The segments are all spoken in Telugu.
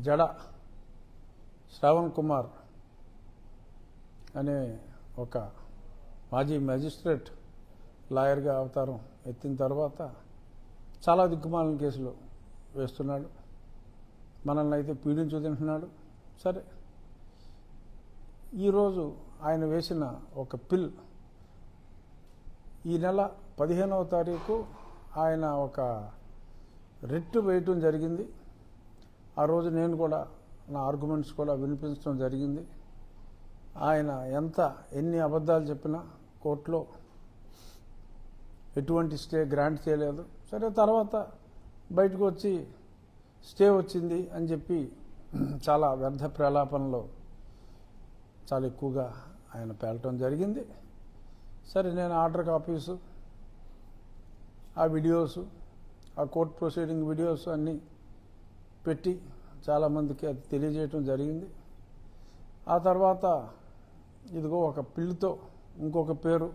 జడ శ్రావణ్ కుమార్ అనే ఒక మాజీ మెజిస్ట్రేట్ లాయర్గా అవతారం ఎత్తిన తర్వాత చాలా దిక్కుమాలిన కేసులు వేస్తున్నాడు. మనల్ని అయితే పీడించు తింటున్నాడు. సరే, ఈరోజు ఆయన వేసిన ఒక పిల్ ఈ నెల 15వ తారీఖు ఆయన ఒక రిట్ వేయటం జరిగింది. ఆ రోజు నేను కూడా నా ఆర్గ్యుమెంట్స్ కూడా వినిపించడం జరిగింది. ఆయన ఎన్ని అబద్ధాలు చెప్పినా కోర్టులో ఎటువంటి స్టే గ్రాంట్ చేయలేదు. సరే, తర్వాత బయటకు వచ్చి స్టే వచ్చింది అని చెప్పి చాలా వ్యర్థ ప్రలాపనలో చాలా ఎక్కువగా ఆయన పేలటం జరిగింది. సరే, నేను ఆర్డర్ కాపీసు, ఆ వీడియోసు, ఆ కోర్ట్ ప్రొసీడింగ్ వీడియోస్ అన్నీ పెట్టి చాలామందికి అది తెలియజేయటం జరిగింది. ఆ తర్వాత ఇదిగో ఒక పిల్లితో ఇంకొక పేరు,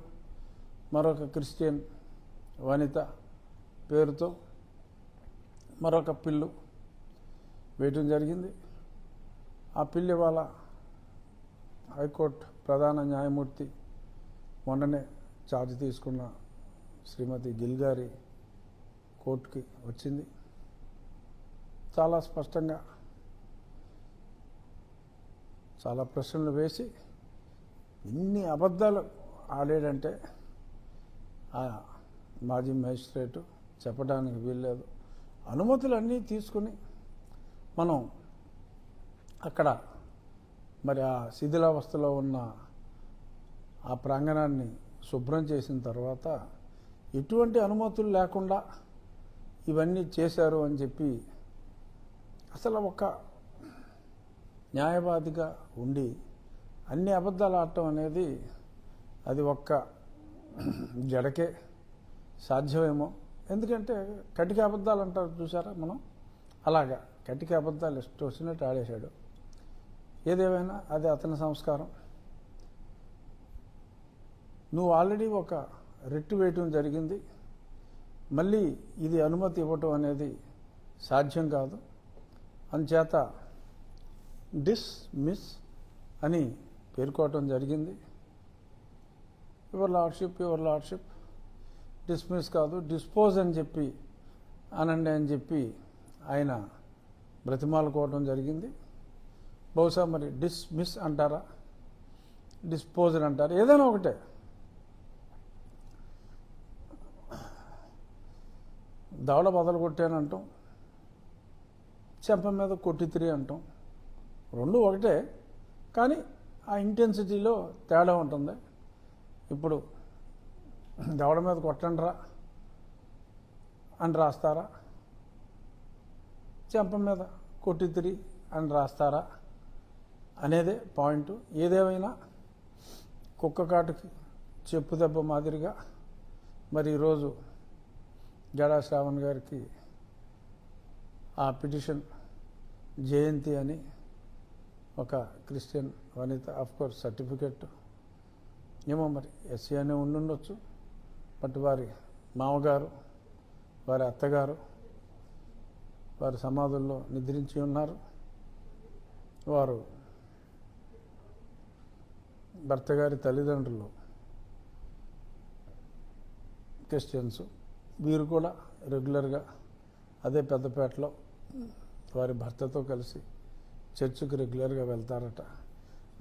మరొక క్రిస్టియన్ వనిత పేరుతో మరొక పిల్లు వేయటం జరిగింది. ఆ పిల్లి వాళ్ళ హైకోర్టు ప్రధాన న్యాయమూర్తి మొన్ననే ఛార్జ్ తీసుకున్న శ్రీమతి గిల్ గారి కోర్టుకి వచ్చింది. చాలా స్పష్టంగా చాలా ప్రశ్నలు వేసి ఇన్ని అబద్ధాలు ఆడాడంటే ఆ మాజీ మేజిస్ట్రేటు చెప్పడానికి వీల్లేదు. అనుమతులన్నీ తీసుకుని మనం అక్కడ మరి ఆ శిథిలావస్థలో ఉన్న ఆ ప్రాంగణాన్ని శుభ్రం చేసిన తర్వాత ఎటువంటి అనుమతులు లేకుండా ఇవన్నీ చేశారు అని చెప్పి అసలు ఒక న్యాయవాదిగా ఉండి అన్ని అబద్ధాలు ఆడటం అనేది అది ఒక్క జడకే సాధ్యమేమో. ఎందుకంటే కటిక అబద్ధాలు అంటారు చూసారా మనం, అలాగా కటిక అబద్ధాలు ఇష్టం వచ్చినట్టు ఆడేశాడు. ఏదేమైనా అది అతని సంస్కారం. నువ్వు ఆల్రెడీ ఒక రిట్ వేయటం జరిగింది, మళ్ళీ ఇది అనుమతి ఇవ్వటం అనేది సాధ్యం కాదు. అందుచేత డిస్మిస్ అని పేర్కోవటం జరిగింది. యువర్ లార్డ్షిప్ డిస్మిస్ కాదు, డిస్పోజ్ అని చెప్పి అనండి అని చెప్పి ఆయన బ్రతిమాలుకోవటం జరిగింది. బహుశా మరి డిస్మిస్ అంటారా, డిస్పోజ్ అంటారా, ఏదైనా ఒకటే. దవడ బదలు కొట్టానంటాం, చెంప మీద కొట్టితిరి అంటాం, రెండు ఒకటే. కానీ ఆ ఇంటెన్సిటీలో తేడా ఉంటుంది. ఇప్పుడు దవడ మీద కొట్టండిరా అని రాస్తారా, చెంప మీద కొట్టితిరి అని రాస్తారా అనేదే పాయింట్. ఏదేమైనా కుక్క కాటుకి చెప్పు దెబ్బ మాదిరిగా మరి ఈరోజు జడా శ్రావణ్ గారికి ఆ పిటిషన్ జయంతి అని ఒక క్రిస్టియన్ వనిత, ఆఫ్కోర్స్ సర్టిఫికెట్ ఏమో మరి ఎస్సీ అనే ఉండుండొచ్చు, బట్ వారి మామగారు వారి అత్తగారు వారి సమాధుల్లో నిద్రించి ఉన్నారు. వారు భర్త గారి తల్లిదండ్రులు క్రిస్టియన్స్. వీరు కూడా రెగ్యులర్గా అదే పెద్దపేటలో వారి భర్తతో కలిసి చర్చికి రెగ్యులర్గా వెళ్తారట.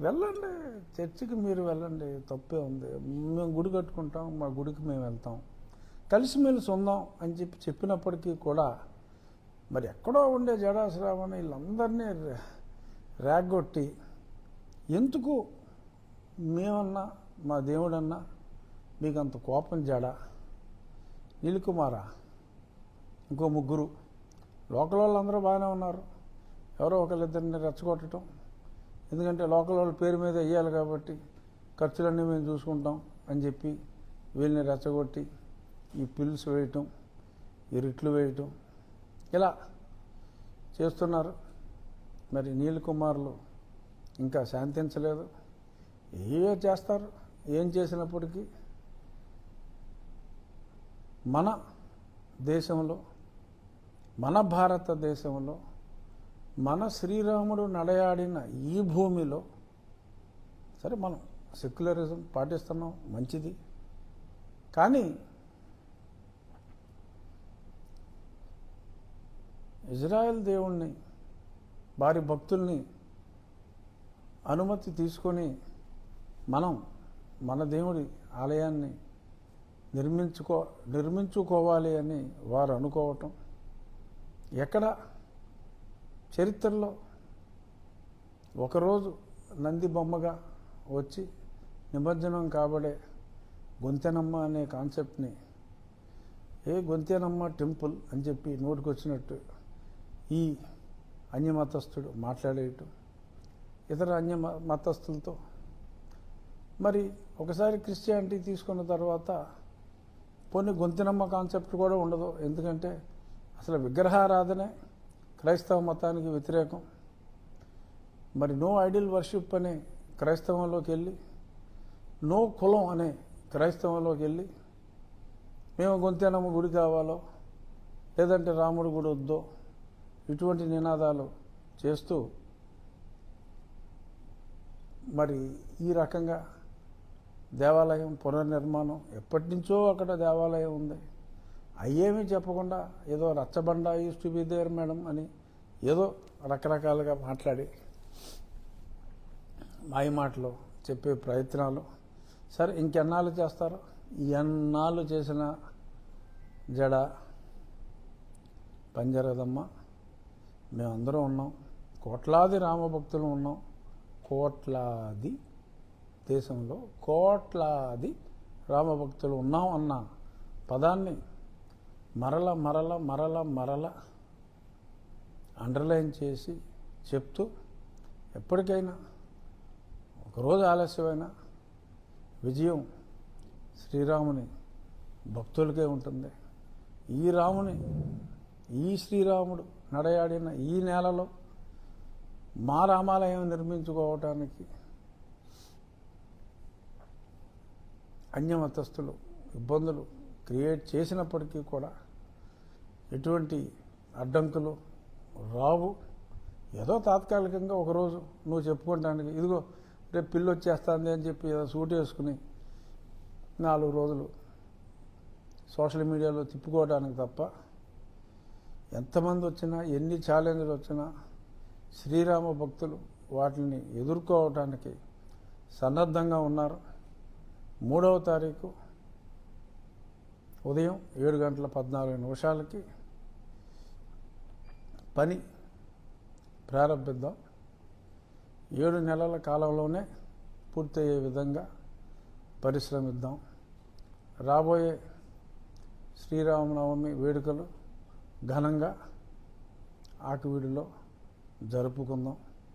వెళ్ళండి, చర్చికి మీరు వెళ్ళండి, తప్పే ఉంది. మేము గుడి కట్టుకుంటాం, మా గుడికి మేము వెళ్తాం, కలిసిమెలిసి ఉందాం అని చెప్పినప్పటికీ కూడా మరి ఎక్కడో ఉండే జడా శ్రావణ్ వీళ్ళందరినీ రేగొట్టి ఎందుకు మేమన్నా మా దేవుడన్నా మీకు అంత కోపం జడా, నీలికుమారా, ఇంకో ముగ్గురు లోకల్ వాళ్ళందరూ బాగానే ఉన్నారు. ఎవరో ఒకళ్ళిద్దరిని రెచ్చగొట్టడం, ఎందుకంటే లోకల్ వాళ్ళ పేరు మీద వేయాలి కాబట్టి ఖర్చులన్నీ మేము చూసుకుంటాం అని చెప్పి వీళ్ళని రెచ్చగొట్టి ఈ పిల్స్ వేయటం, ఈ రిట్లు వేయటం ఇలా చేస్తున్నారు. మరి నీలికుమార్లు ఇంకా శాంతించలేదు. ఏవో చేస్తారు. ఏం చేసినప్పటికీ మన దేశంలో, మన భారతదేశంలో మన శ్రీరాముడు నడయాడిన ఈ భూమిలో, సరే మనం సెక్యులరిజం పాటిస్తున్నాం, మంచిది, కానీ ఇజ్రాయెల్ దేవుణ్ణి, వారి భక్తుల్ని అనుమతి తీసుకొని మనం మన దేవుడి ఆలయాన్ని నిర్మించుకోవాలి అని వారు అనుకోవటం ఎక్కడ చరిత్రలో ఒకరోజు నంది బొమ్మగా వచ్చి నిమజ్జనం కాబడే గొంతెనమ్మ అనే కాన్సెప్ట్ని గొంతెనమ్మ టెంపుల్ అని చెప్పి నోటికొచ్చినట్టు ఈ అన్యమతస్థుడు మాట్లాడేయటం ఇతర మతస్థులతో. మరి ఒకసారి క్రిస్టియానిటీ తీసుకున్న తర్వాత కొన్ని గొంతెనమ్మ కాన్సెప్ట్ కూడా ఉండదు, ఎందుకంటే అసలు విగ్రహారాధనే క్రైస్తవ మతానికి వ్యతిరేకం. మరి నో ఐడిల్ వర్షిప్ అనే క్రైస్తవంలోకి వెళ్ళి, నో కులం అనే క్రైస్తవంలోకి వెళ్ళి మేము గొంతెనమ్మ గుడి కావాలో లేదంటే రాముడి గుడి వద్దో ఇటువంటి నినాదాలు చేస్తూ మరి ఈ రకంగా దేవాలయం పునర్నిర్మాణం, ఎప్పటి నుంచో అక్కడ దేవాలయం ఉంది, అయ్యేమీ చెప్పకుండా ఏదో రచ్చబండ used to be there madam అని ఏదో రకరకాలుగా మాట్లాడి మాయ మాటలు చెప్పే ప్రయత్నాలు. సరే ఇంకెన్నాళ్ళు చేస్తారో, ఎన్నాళ్ళు చేసిన జడ పంజరదమ్మ. మేమందరం ఉన్నాం, కోట్లాది రామభక్తులు ఉన్నాం, కోట్లాది దేశంలో కోట్లాది రామభక్తులు ఉన్నాం అన్న పదాన్ని మరల మరల మరల మరల అండర్లైన్ చేసి చెప్తూ ఎప్పటికైనా ఒకరోజు ఆలస్యమైన విజయం శ్రీరాముని భక్తులకే ఉంటుంది. ఈ శ్రీరాముడు నడయాడిన ఈ నేలలో మా రామాలయం నిర్మించుకోవటానికి అన్యమతస్థులు ఇబ్బందులు క్రియేట్ చేసినప్పటికీ కూడా ఎటువంటి అడ్డంకులు రావు. ఏదో తాత్కాలికంగా ఒకరోజు నువ్వు చెప్పుకోవడానికి ఇదిగో రేపు పిల్లి వచ్చేస్తుంది అని చెప్పి ఏదో సూట్ వేసుకుని 4 రోజులు సోషల్ మీడియాలో తిప్పుకోవడానికి తప్ప, ఎంతమంది వచ్చినా ఎన్ని ఛాలెంజ్లు వచ్చినా శ్రీరామ భక్తులు వాటిని ఎదుర్కోవటానికి సన్నద్ధంగా ఉన్నారు. 3వ తారీఖు ఉదయం 7:14 పని ప్రారంభిద్దాం. 7 నెలల కాలంలోనే పూర్తయ్యే విధంగా పరిశ్రమిద్దాం. రాబోయే శ్రీరామనవమి వేడుకలు ఘనంగా ఆకివీడిలో జరుపుకుందాం.